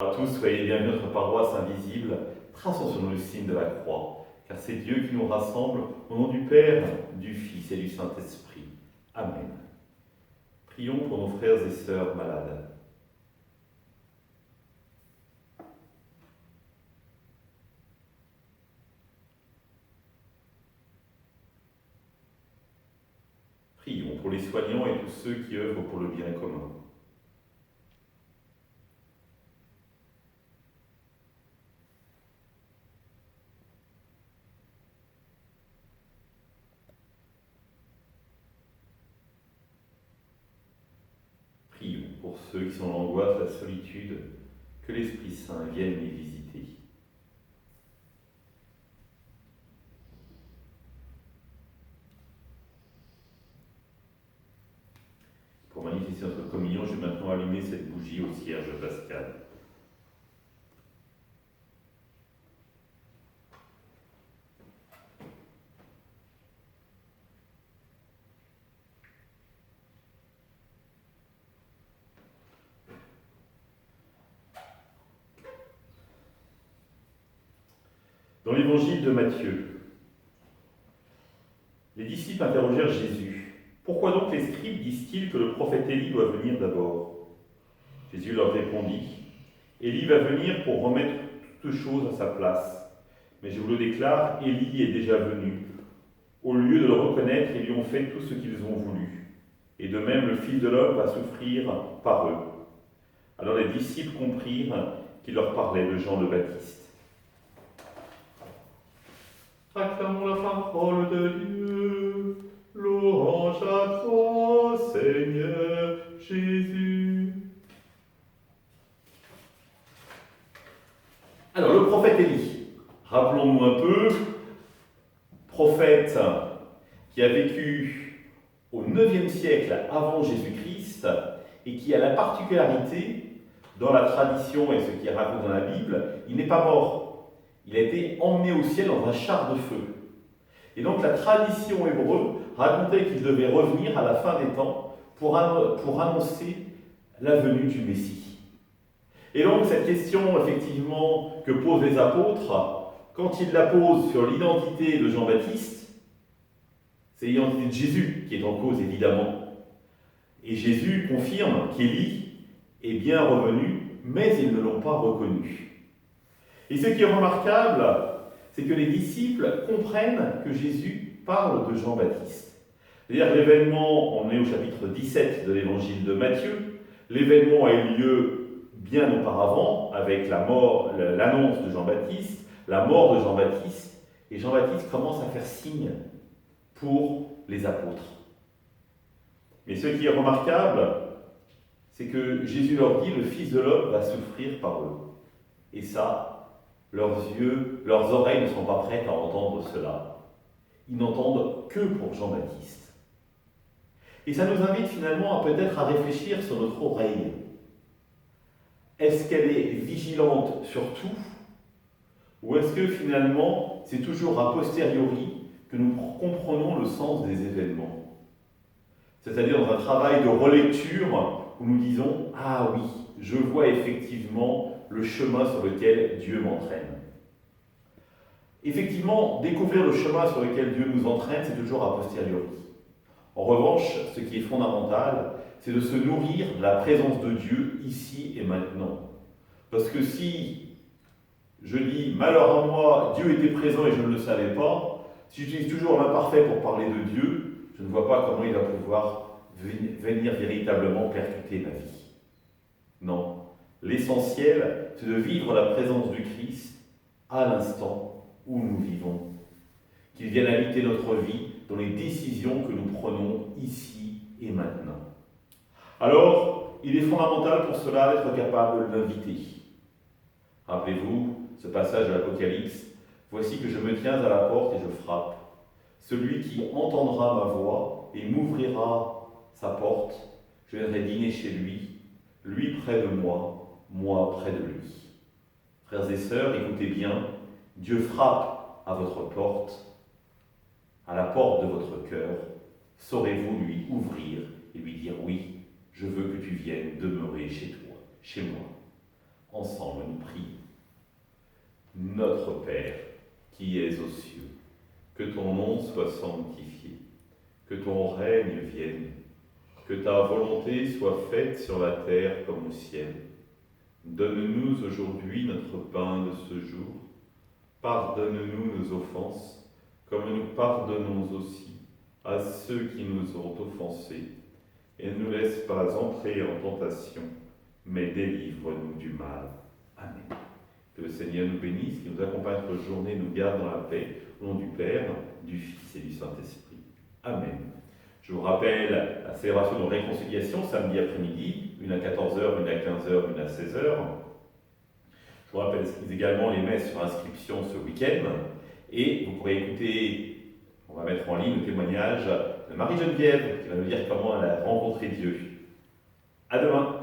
À tous, soyez bienvenus à notre paroisse invisible, traçons sur nous le signe de la croix, car c'est Dieu qui nous rassemble au nom du Père, du Fils et du Saint-Esprit. Amen. Prions pour nos frères et sœurs malades. Prions pour les soignants et tous ceux qui œuvrent pour le bien commun. Prions pour ceux qui sont dans l'angoisse, la solitude, que l'Esprit Saint vienne les visiter. Pour manifester notre communion, je vais maintenant allumer cette bougie au cierge pascal. Dans l'évangile de Matthieu, les disciples interrogèrent Jésus. Pourquoi donc les scribes disent-ils que le prophète Élie doit venir d'abord? Jésus leur répondit, Élie va venir pour remettre toutes choses à sa place. Mais je vous le déclare, Élie est déjà venu. Au lieu de le reconnaître, ils lui ont fait tout ce qu'ils ont voulu. Et de même, le Fils de l'homme va souffrir par eux. Alors les disciples comprirent qu'il leur parlait de Jean le Baptiste. Acclamons la parole de Dieu. Louange à toi, Seigneur Jésus. Alors, le prophète Élie, rappelons-nous un peu, prophète qui a vécu au IXe siècle avant Jésus-Christ et qui a la particularité, dans la tradition et ce qui est raconté dans la Bible, il n'est pas mort. Il a été emmené au ciel dans un char de feu. Et donc la tradition hébreu racontait qu'il devait revenir à la fin des temps pour annoncer la venue du Messie. Et donc cette question, effectivement, que posent les apôtres, quand ils la posent sur l'identité de Jean-Baptiste, c'est l'identité de Jésus qui est en cause, évidemment. Et Jésus confirme qu'Élie est bien revenu, mais ils ne l'ont pas reconnu. Et ce qui est remarquable, c'est que les disciples comprennent que Jésus parle de Jean-Baptiste. C'est-à-dire l'événement, on est au chapitre 17 de l'évangile de Matthieu, l'événement a eu lieu bien auparavant, avec l'annonce de Jean-Baptiste, la mort de Jean-Baptiste, et Jean-Baptiste commence à faire signe pour les apôtres. Mais ce qui est remarquable, c'est que Jésus leur dit, le Fils de l'homme va souffrir par eux. Et ça, leurs yeux, leurs oreilles ne sont pas prêtes à entendre cela. Ils n'entendent que pour Jean-Baptiste. Et ça nous invite finalement peut-être à réfléchir sur notre oreille. Est-ce qu'elle est vigilante sur tout? Ou est-ce que finalement, c'est toujours a posteriori que nous comprenons le sens des événements? C'est-à-dire dans un travail de relecture où nous disons « Ah oui, je vois effectivement le chemin sur lequel Dieu m'entraîne. » Effectivement, découvrir le chemin sur lequel Dieu nous entraîne, c'est toujours a posteriori. En revanche, ce qui est fondamental, c'est de se nourrir de la présence de Dieu ici et maintenant. Parce que si je dis « malheur à moi, Dieu était présent et je ne le savais pas », si j'utilise toujours l'imparfait pour parler de Dieu, je ne vois pas comment il va pouvoir venir véritablement percuter ma vie. Non. L'essentiel, c'est de vivre la présence du Christ à l'instant où nous vivons. Qu'il vienne habiter notre vie dans les décisions que nous prenons ici et maintenant. Alors, il est fondamental pour cela d'être capable de l'inviter. Rappelez-vous ce passage de l'Apocalypse. Voici que je me tiens à la porte et je frappe. Celui qui entendra ma voix et m'ouvrira sa porte, je viendrai dîner chez lui, lui près de moi, moi près de lui. Frères et sœurs, écoutez bien, Dieu frappe à votre porte, à la porte de votre cœur. Saurez-vous lui ouvrir et lui dire oui, je veux que tu viennes demeurer chez toi, chez moi. Ensemble, nous prions. Notre Père, qui es aux cieux, que ton nom soit sanctifié, que ton règne vienne, que ta volonté soit faite sur la terre comme au ciel. Donne-nous aujourd'hui notre pain de ce jour. Pardonne-nous nos offenses, comme nous pardonnons aussi à ceux qui nous ont offensés. Et ne nous laisse pas entrer en tentation, mais délivre-nous du mal. Amen. Que le Seigneur nous bénisse, qu'il nous accompagne notre journée, nous garde dans la paix, au nom du Père, du Fils et du Saint-Esprit. Amen. Je vous rappelle la célébration de réconciliation samedi après-midi, une à 14h, une à 15h, une à 16h. Je vous rappelle également les messes sur inscription ce week-end. Et vous pourrez écouter, on va mettre en ligne le témoignage de Marie-Geneviève qui va nous dire comment elle a rencontré Dieu. À demain.